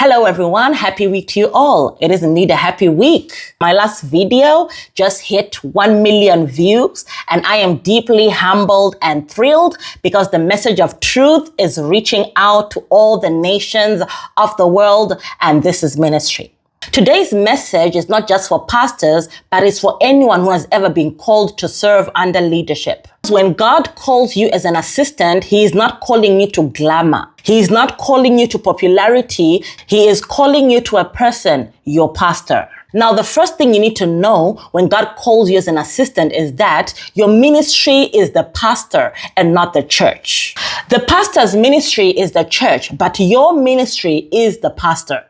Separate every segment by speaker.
Speaker 1: Hello everyone, happy week to you all. It is indeed a happy week. My last video just hit 1 million views and I am deeply humbled and thrilled because the message of truth is reaching out to all the nations of the world, and this is ministry. Today's message is not just for pastors, but it's for anyone who has ever been called to serve under leadership. When God calls you as an assistant, He is not calling you to glamour. He is not calling you to popularity. He is calling you to a person, your pastor. Now, the first thing you need to know when God calls you as an assistant is that your ministry is the pastor and not the church. The pastor's ministry is the church, but your ministry is the pastor.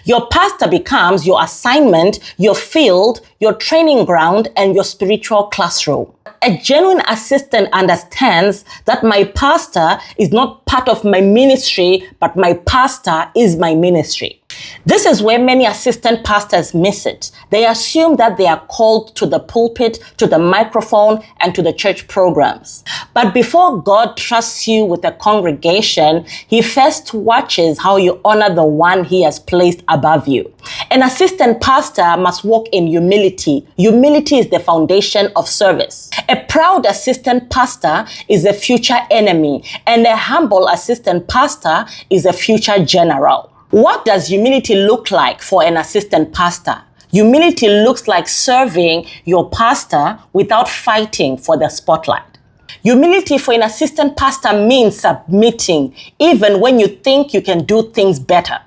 Speaker 1: Your pastor becomes your assignment, your field, your training ground, and your spiritual classroom. A genuine assistant understands that my pastor is not part of my ministry, but my pastor is my ministry. This is where many assistant pastors miss it. They assume that they are called to the pulpit, to the microphone, and to the church programs. But before God trusts you with a congregation, He first watches how you honor the one He has placed above you. An assistant pastor must walk in humility. Humility is the foundation of service. A proud assistant pastor is a future enemy, and a humble assistant pastor is a future general. What does humility look like for an assistant pastor? Humility looks like serving your pastor without fighting for the spotlight. Humility for an assistant pastor means submitting, even when you think you can do things better.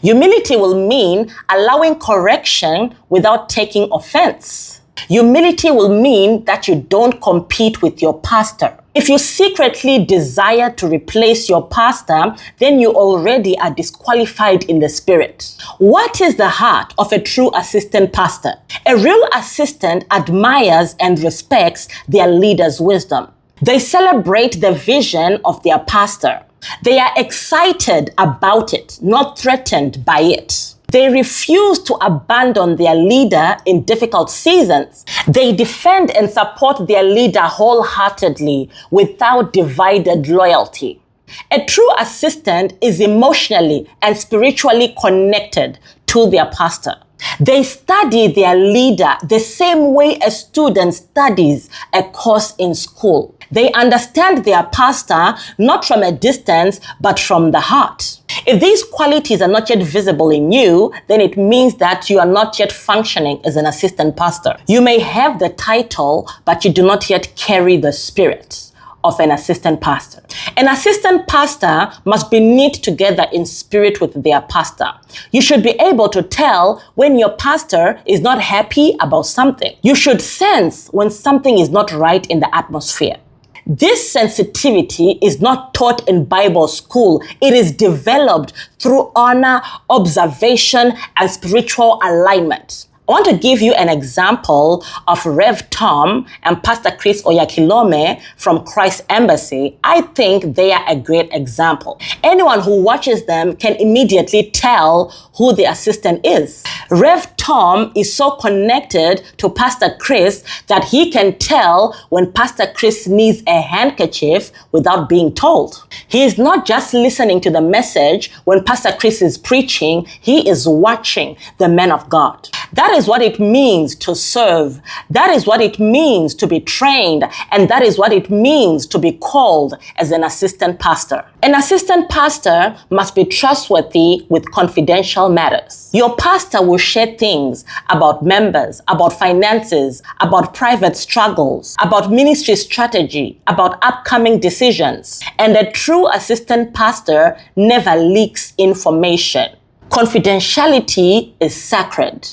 Speaker 1: Humility will mean allowing correction without taking offense. Humility will mean that you don't compete with your pastor. If you secretly desire to replace your pastor, then you already are disqualified in the spirit. What is the heart of a true assistant pastor? A real assistant admires and respects their leader's wisdom. They celebrate the vision of their pastor. They are excited about it, not threatened by it. They refuse to abandon their leader in difficult seasons. They defend and support their leader wholeheartedly without divided loyalty. A true assistant is emotionally and spiritually connected to their pastor. They study their leader the same way a student studies a course in school. They understand their pastor not from a distance, but from the heart. If these qualities are not yet visible in you, then it means that you are not yet functioning as an assistant pastor. You may have the title, but you do not yet carry the spirit of an assistant pastor. An assistant pastor must be knit together in spirit with their pastor. You should be able to tell when your pastor is not happy about something. You should sense when something is not right in the atmosphere. This sensitivity is not taught in Bible school. It is developed through honor, observation, and spiritual alignment. I want to give you an example of Rev Tom and Pastor Chris Oyakilome from Christ Embassy. I think they are a great example. Anyone who watches them can immediately tell who the assistant is. Rev Tom is so connected to Pastor Chris that he can tell when Pastor Chris needs a handkerchief without being told. He is not just listening to the message when Pastor Chris is preaching, he is watching the man of God. That is what it means to serve. That is what it means to be trained. And that is what it means to be called as an assistant pastor. An assistant pastor must be trustworthy with confidential matters. Your pastor will share things about members, about finances, about private struggles, about ministry strategy, about upcoming decisions. And a true assistant pastor never leaks information. Confidentiality is sacred.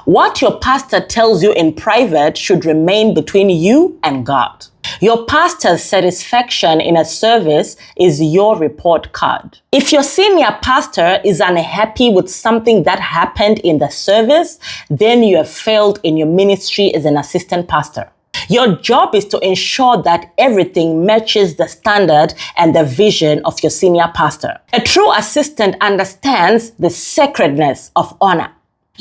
Speaker 1: What your pastor tells you in private should remain between you and God. Your pastor's satisfaction in a service is your report card. If your senior pastor is unhappy with something that happened in the service, then you have failed in your ministry as an assistant pastor. Your job is to ensure that everything matches the standard and the vision of your senior pastor. A true assistant understands the sacredness of honor.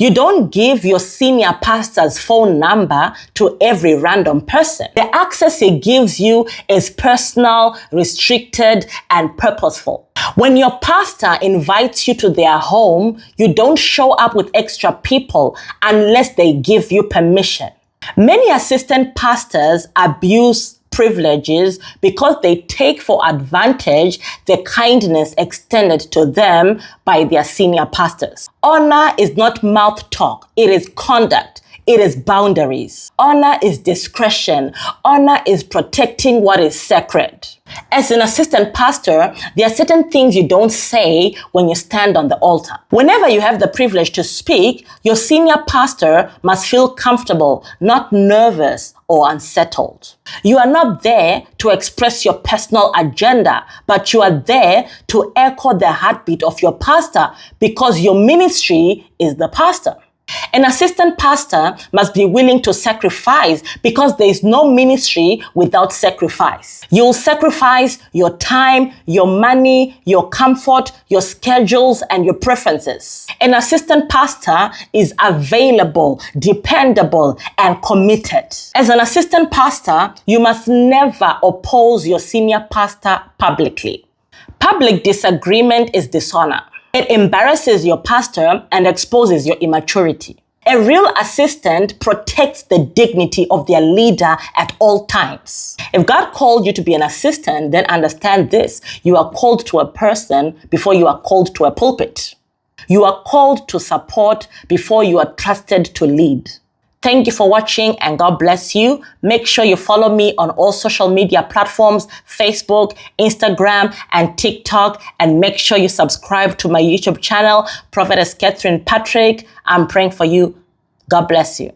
Speaker 1: You don't give your senior pastor's phone number to every random person. The access he gives you is personal, restricted, and purposeful. When your pastor invites you to their home, you don't show up with extra people unless they give you permission. Many assistant pastors abuse privileges because they take for advantage the kindness extended to them by their senior pastors. Honor is not mouth talk, it is conduct. It is boundaries. Honor is discretion. Honor is protecting what is sacred. As an assistant pastor, there are certain things you don't say when you stand on the altar. Whenever you have the privilege to speak, your senior pastor must feel comfortable, not nervous or unsettled. You are not there to express your personal agenda, but you are there to echo the heartbeat of your pastor because your ministry is the pastor. An assistant pastor must be willing to sacrifice because there is no ministry without sacrifice. You'll sacrifice your time, your money, your comfort, your schedules, and your preferences. An assistant pastor is available, dependable, and committed. As an assistant pastor, you must never oppose your senior pastor publicly. Public disagreement is dishonor. It embarrasses your pastor and exposes your immaturity. A real assistant protects the dignity of their leader at all times. If God called you to be an assistant, then understand this. You are called to a person before you are called to a pulpit. You are called to support before you are trusted to lead. Thank you for watching and God bless you. Make sure you follow me on all social media platforms, Facebook, Instagram, and TikTok. And make sure you subscribe to my YouTube channel, Prophetess Catherine Patrick. I'm praying for you. God bless you.